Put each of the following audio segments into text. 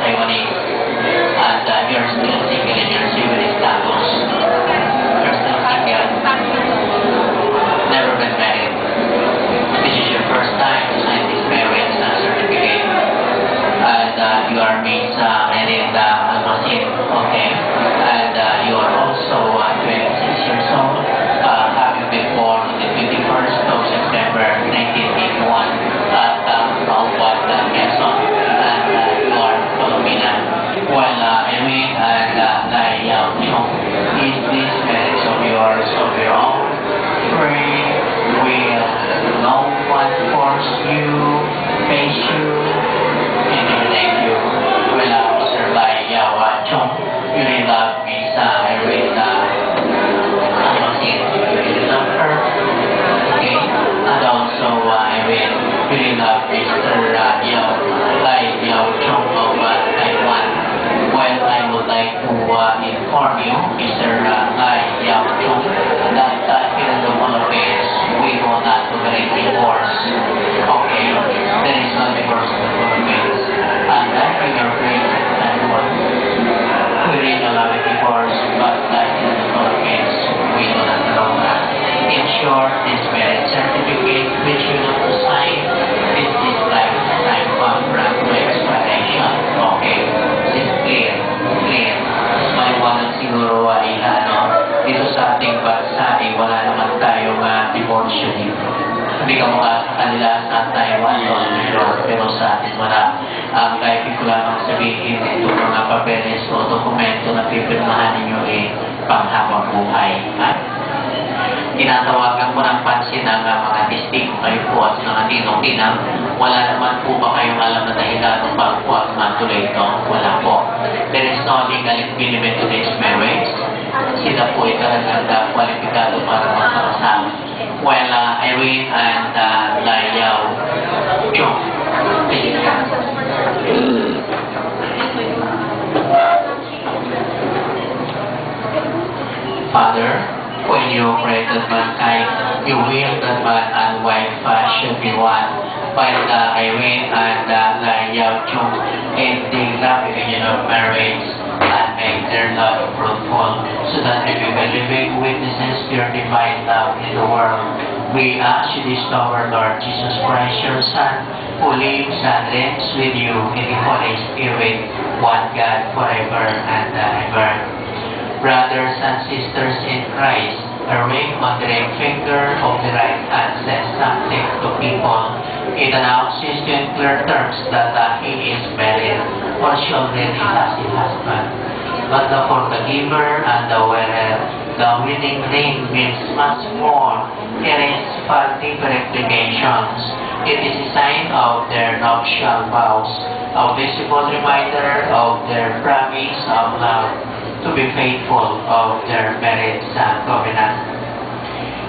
Taiwanese, and you're still single in your civil status. You're still single, never been married. This is your first time to sign this marriage certificate, and you are Miss Married Almacin, okay? And you are also 26 years old. Have you been born on the 21st of September 1981 at Maubat, Quezon, and you are Filipina. Well, Erin and Lai Yao Chong, is this marriage of yours of your own? Free will, no one force you, face you, intimidate you. Well, Mr. Lai Yao Chong, you really love Miss Erin Almacin. You really love her, okay? And also, Erin, you really love Mr. Lai Yao Chong of Taiwan. Well, I would like to inform you, Mr. Lai Yao Chong, that here in the Philippines, we do not tolerate divorce. Okay? There is no divorce in the Philippines. And like in your grade and one, we really allow a divorce, but like in the Philippines, we do not allow that. In short, this marriage certificate which you want to sign, this is like a time contract to expiration. Okay? This is clear. Clear. Maliwanag siguro dito sa ating bansa wala naman tayong divorce dito. Hindi ka mukha sa kanila sa Taiwan o pero sa atin wala. Kahit ko lamang sabihin ito mga papeles o dokumento na pipirmahan ninyo panghabang buhay. Tinatawagan ko ng pansin ng mga testigo kayo po at mga tinong-tinang. Wala naman po ba kayong alam na dahilan ng pagpuwag matuloy ito? Wala po. There is no legal impediment to this marriage. Sila po ay talagang kwalipikado para magpakasal. Well, Irene and Lai Yao Chong, please. Father, when you created mankind, you will that man and wife should be one. While Irene and Lai Yao Chong in the love union of marriage and make their love fruitful, so that we will be living witnesses to your divine love in the world. We ask you this to our Lord Jesus Christ, your Son, who lives and reigns with you in the Holy Spirit, one God forever and ever. Brothers and sisters in Christ, a ring on the ring finger of the right hand says something to people. It announces in clear terms that he is married or she already has a husband. But for the giver and the wearer, the wedding ring means much more. It is for different implications. It is a sign of their nuptial vows, a visible reminder of their promise of love, to be faithful of their marriage covenant.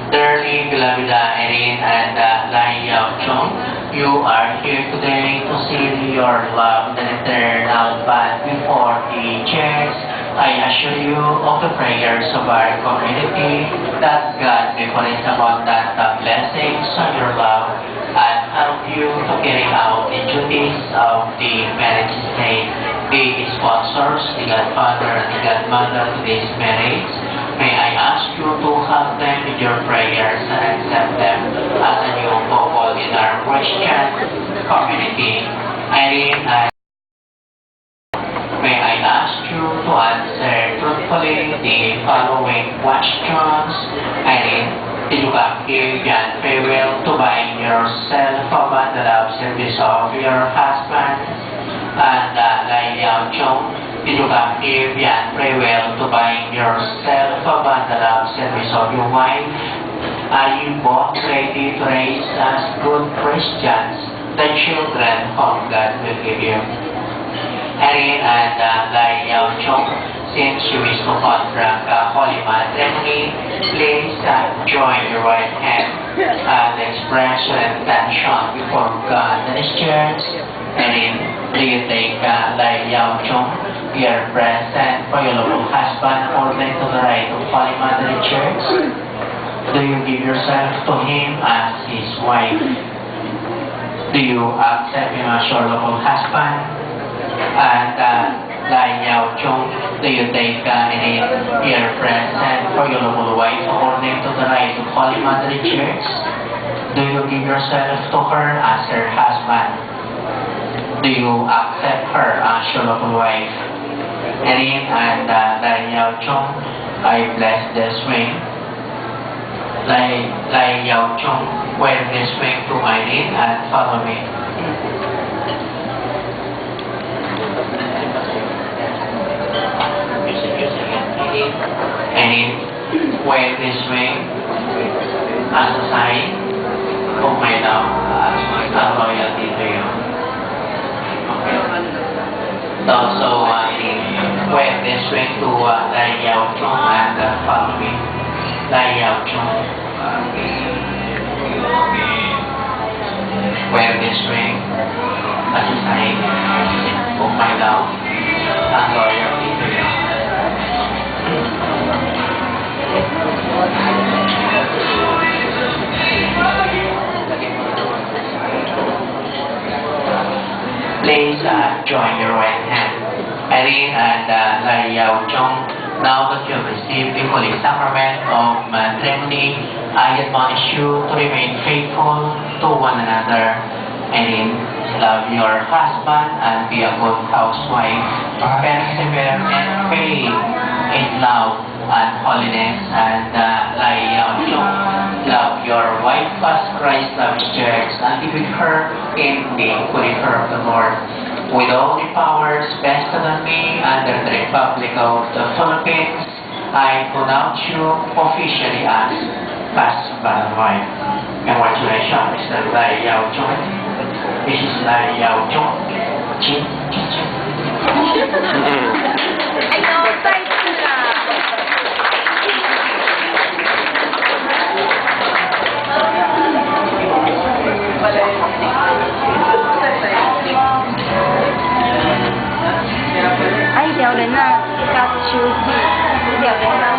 Dearly beloved Erin and Lai Yao Chong, you are here today to seal your love and eternal bond before the church. I assure you of the prayers of our community that God may place abundant blessings on your love and help you to carry out the duties of the marriage estate. The sponsors, the godfather and the godmother to this marriage, may I ask you to help them with your prayers and accept them as a new couple in our Christian community. Irene, may I ask you to answer truthfully the following questions. Irene, did you come here and farewell to bind yourself about the love service of your husband? And Lai Yao Chong, did you come here and farewell to bind yourself about the love service of your wife? Are you both ready to raise as good Christians the children whom God will give you? Erin and Lai Yao Chong, since you wish to contract holy matrimony, please join your right hand and express your intention before God and His church. Erin, do you take Lai Yao Chong, your present for your local husband, according to the right of Holy Mother Church? Do you give yourself to him as his wife? Do you accept him as your local husband? And Yao Chung, do you take any here present for your lovely wife according to the right of Holy Mother Church? Do you give yourself to her as her husband? Do you accept her as your lovely wife? Erin and Lai Yao Chung, I bless this ring. Lai Yao Chung, wear this ring to Irene and follow me. Erin, wear this ring as a sign of my love and loyalty to you. Also, wear this ring to Lai Yao Chung and follow me. Lai Yao Chung, wear this ring as a sign of my love and loyalty to you. Please join your right hand. Irene and Lai Yao Chung, now that you have received the Holy Sacrament of Matrimony, I admonish you to remain faithful to one another. Irene, love your husband and be a good housewife. Persevere and faith in love and holiness. And Lai Yao Chung, love your wife as Christ loves the church and be with her in the holy fear of the Lord. With all the powers vested on me under the Republic of the Philippines, I pronounce you officially as husband and wife. Congratulations, Mr. Lai Yao Chung. Mrs. Lai Yao Chung. Chin, chin, chin. Ay, no, Ay, 掉人啊，加秋季，掉人啊。